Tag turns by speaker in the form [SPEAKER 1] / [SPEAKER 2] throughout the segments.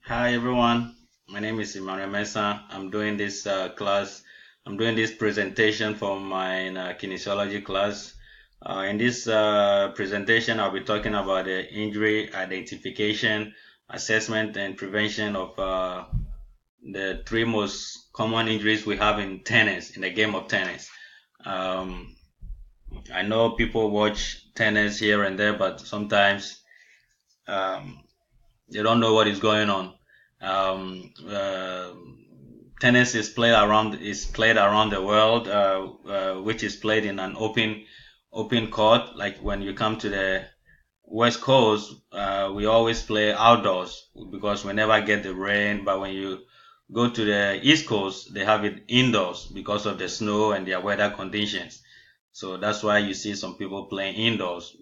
[SPEAKER 1] Hi everyone, my name is Emmanuel Mesa. I'm doing this class. I'm doing this presentation for my kinesiology class. In this presentation, I'll be talking about the injury identification, assessment, and prevention of the three most common injuries we have in tennis, in the game of tennis. Um, I know people watch tennis here and there, but sometimes um, they don't know what is going on. Tennis is played around the world, which is played in an open court. Like when you come to the West Coast, we always play outdoors because we never get the rain. But when you go to the East Coast, they have it indoors because of the snow and their weather conditions. So that's why you see some people playing indoors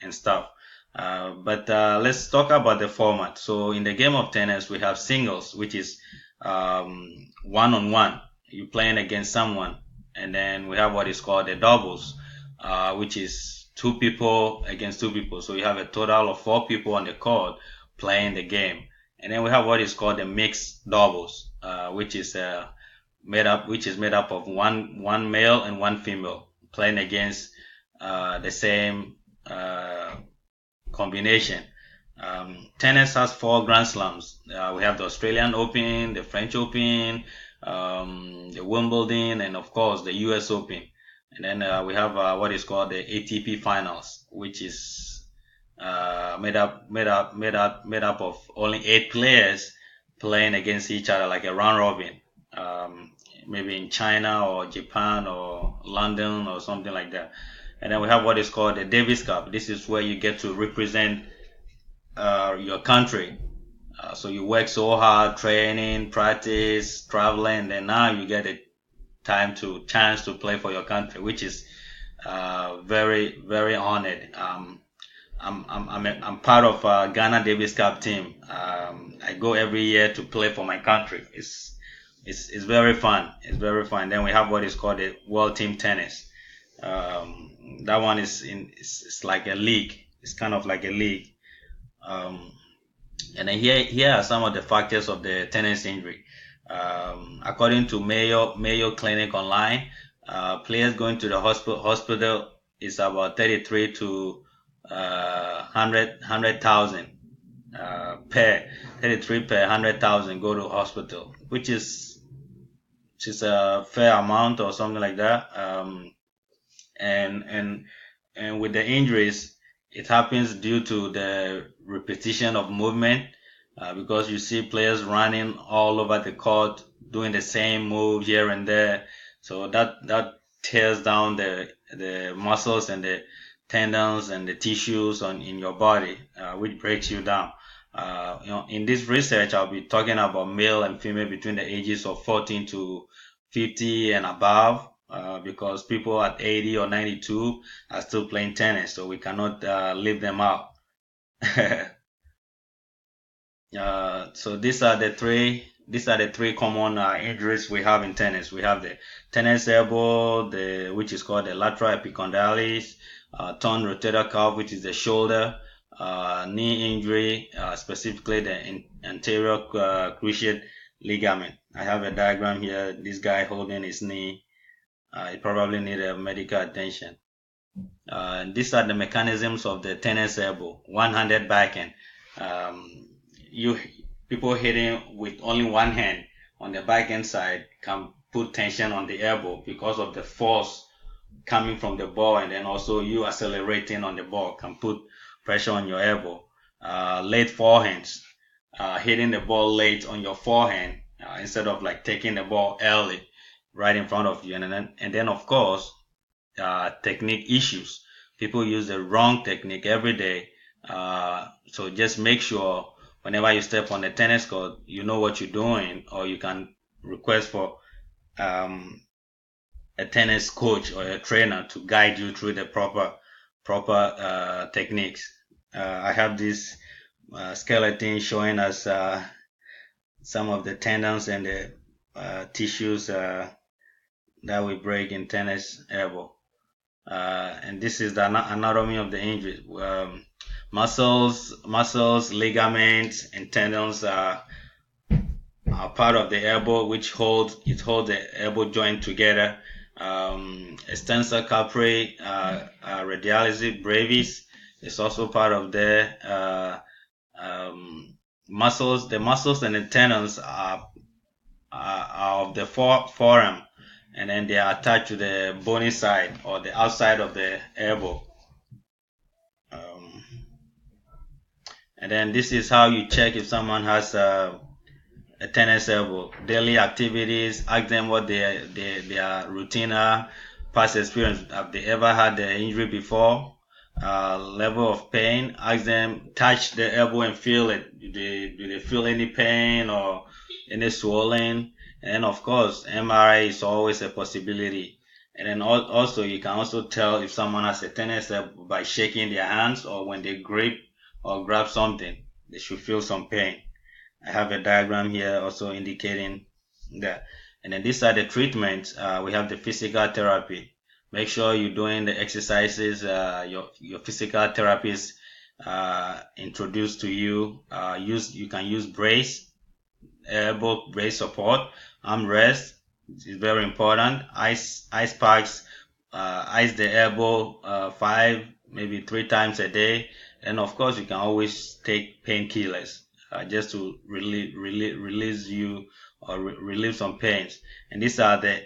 [SPEAKER 1] and stuff. But let's talk about the format. So in the game of tennis, we have singles, which is one on one. You're playing against someone, and then we have what is called the doubles, which is two people against two people. So you have a total of four people on the court playing the game, and then we have what is called the mixed doubles, which is made up of one male and one female playing against the same combination. Tennis has four Grand Slams. We have the Australian Open, the French Open, the Wimbledon, and of course the US Open. And then we have what is called the ATP Finals, which is made up of only eight players playing against each other like a round robin. Um, Maybe in China or Japan or London or something like that. And then we have what is called the Davis Cup. This is where you get to represent your country. So you work so hard, training, practice, traveling, and then now you get a chance to play for your country, which is very very honored. I'm part of Ghana Davis Cup team. I go every year to play for my country. It's very fun. It's very fun. Then we have what is called the World Team Tennis. That one it's like a league. It's kind of like a league. Um, and then here are some of the factors of the tennis injury. According to Mayo Clinic Online, players going to the hospital is about 33 to 100,000 per 33 per 100,000 go to hospital, which is a fair amount or something like that. And and and with the injuries, it happens due to the repetition of movement, because you see players running all over the court doing the same move here and there. So that tears down the muscles and the tendons and the tissues in your body, which breaks you down. In this research, I'll be talking about male and female between the ages of 14 to 50 and above, because people at 80 or 92 are still playing tennis, so we cannot leave them out. So these are the three common injuries we have in tennis. We have the tennis elbow, which is called the lateral epicondylis, torn rotator cuff, which is the shoulder, knee injury, specifically the anterior cruciate ligament. I have a diagram here. This guy holding his knee. He probably need a medical attention. These are the mechanisms of the tennis elbow. One-handed backhand. Um, you People hitting with only one hand on the backhand side can put tension on the elbow because of the force coming from the ball, and then also you accelerating on the ball can put pressure on your elbow. Late forehands, hitting the ball late on your forehand, instead of like taking the ball early right in front of you, and then of course technique issues. People use the wrong technique every day. So just make sure whenever you step on the tennis court, you know what you're doing, or you can request for um, a tennis coach or a trainer to guide you through the proper techniques. I have this skeleton showing us some of the tendons and the tissues that we break in tennis elbow. And this is the anatomy of the injury. Muscles, ligaments, and tendons are part of the elbow, which holds the elbow joint together. Extensor carpi radialis brevis is also part of there. Muscles, the muscles and the tendons are of the forearm, and then they are attached to the bony side or the outside of the elbow. Um, and then this is how you check if someone has a tennis elbow. Daily activities, ask them what their routine are, past experience. Have they ever had the injury before? Level of pain, ask them, touch the elbow and feel it. Do they feel any pain or any swelling? And of course, MRI is always a possibility. And then also, you can also tell if someone has a tennis elbow by shaking their hands, or when they grip or grab something, they should feel some pain. I have a diagram here also indicating that. And then these are the treatments. We have the physical therapy. Make sure you're doing the exercises your physical therapist introduced to you. You can use brace, elbow brace support, arm rest. It's very important. Ice packs, ice the elbow 3 times a day. And of course, you can always take painkillers just to release you or relieve some pains. And these are the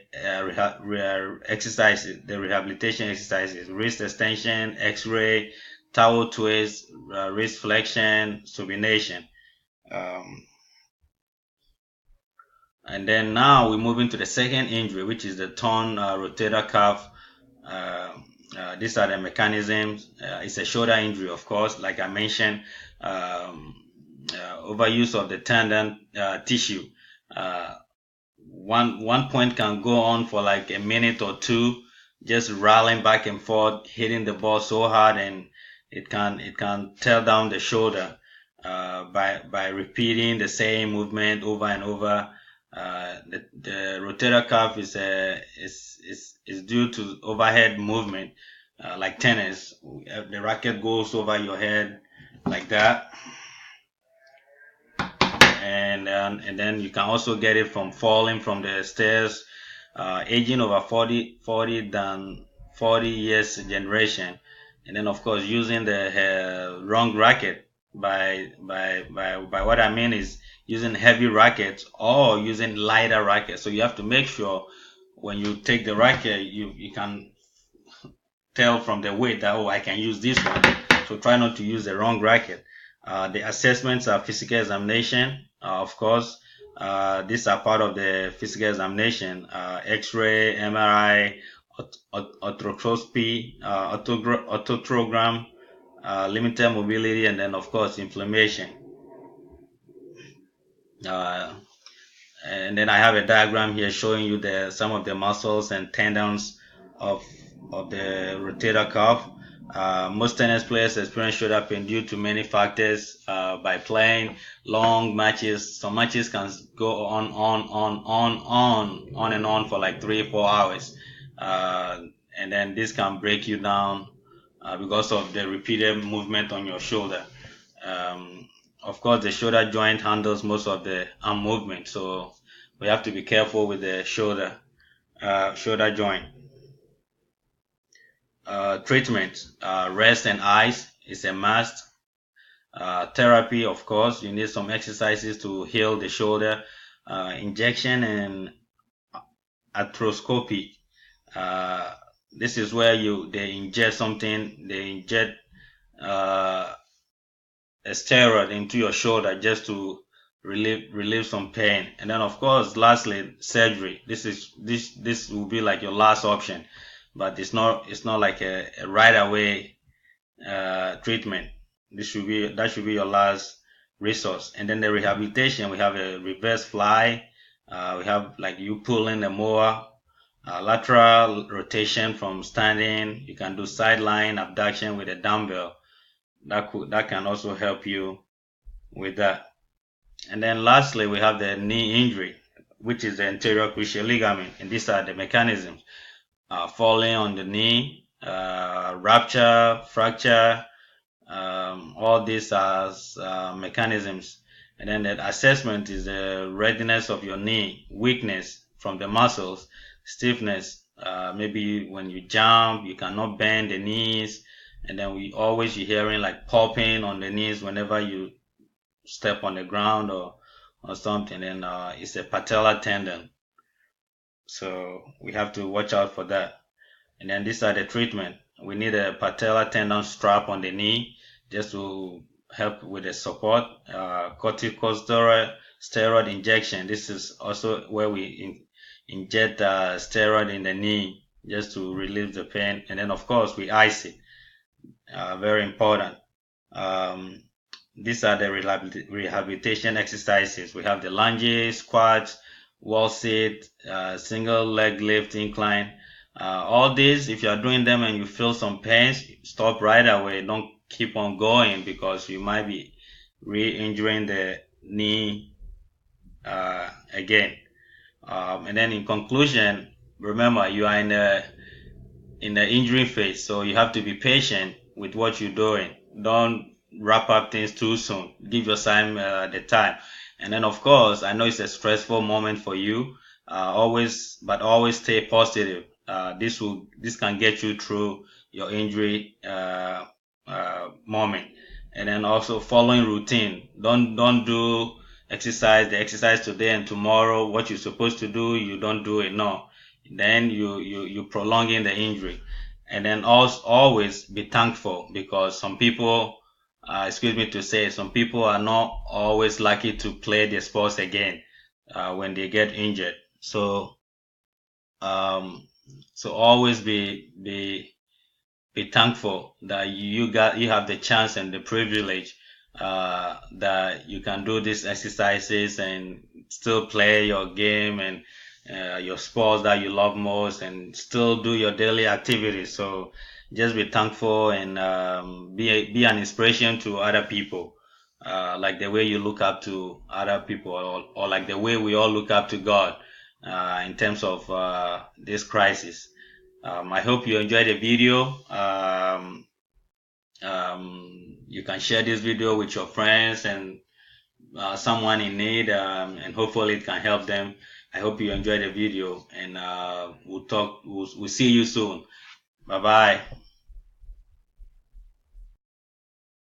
[SPEAKER 1] exercises, the rehabilitation exercises: wrist extension, X-ray, towel twist, wrist flexion, supination. Um, and then now we move into the second injury, which is the torn rotator cuff. These are the mechanisms. It's a shoulder injury, of course, like I mentioned. Overuse of the tendon tissue. One point can go on for like a minute or two, just rallying back and forth, hitting the ball so hard, and it can tear down the shoulder by repeating the same movement over and over. The rotator cuff is due to overhead movement, like tennis. The racket goes over your head like that, and then you can also get it from falling from the stairs, aging over 40 years generation, and then of course using the wrong racket. By what I mean is using heavy rackets or using lighter rackets. So you have to make sure when you take the racket, you can tell from the weight that, oh, I can use this one. So try not to use the wrong racket. The assessments are physical examination, of course. These are part of the physical examination: X-ray, MRI, arthroscopy, autotrogram, limited mobility, and then of course inflammation. And then I have a diagram here showing you some of the muscles and tendons of the rotator cuff. Most tennis players experience shoulder pain due to many factors. By playing long matches, some matches can go on and on for like 3-4 hours, and then this can break you down because of the repeated movement on your shoulder. Of course, the shoulder joint handles most of the arm movement, so we have to be careful with the shoulder joint. Treatment: rest and ice is a must. Therapy, of course, you need some exercises to heal the shoulder. Injection and arthroscopy. This is where they inject something. They inject a steroid into your shoulder just to relieve some pain. And then of course, lastly, surgery. This will be like your last option, but it's not like a right away treatment. That should be your last resource. And then the rehabilitation, we have a reverse fly. We have like you pulling the mower, lateral rotation from standing. You can do sideline abduction with a dumbbell. That can also help you with that. And then lastly, we have the knee injury, which is the anterior cruciate ligament. And these are the mechanisms: falling on the knee, rupture, fracture, All these are mechanisms. And then the assessment is the readiness of your knee, weakness from the muscles, stiffness. Maybe when you jump, you cannot bend the knees. And then you're hearing like popping on the knees whenever you step on the ground or something. And it's a patellar tendon. So we have to watch out for that. And then these are the treatment. We need a patellar tendon strap on the knee just to help with the support. Corticosteroid injection. This is also where we inject steroid in the knee just to relieve the pain. And then of course we ice it. Very important. Um, these are the rehabilitation exercises. We have the lunges, squats, wall sit, single leg lift, incline. All these, if you are doing them and you feel some pains, stop right away. Don't keep on going because you might be re-injuring the knee again. And then in conclusion, remember you are in the injury phase, so you have to be patient with what you're doing. Don't wrap up things too soon. Give your time the time. And then of course, I know it's a stressful moment for you. Always stay positive. This can get you through your injury moment. And then also following routine. Don't do the exercise today and tomorrow. What you're supposed to do, you don't do it. No, then you prolonging the injury. And then also always be thankful because some people, excuse me to say, some people are not always lucky to play their sports again when they get injured. Um, so always be thankful that you have the chance and the privilege that you can do these exercises and still play your game and your sports that you love most and still do your daily activities. So just be thankful and be an inspiration to other people. Like the way you look up to other people or like the way we all look up to God in terms of this crisis. I hope you enjoyed the video. You can share this video with your friends and someone in need, and hopefully it can help them. I hope you enjoyed the video, and we'll see you soon. Bye bye.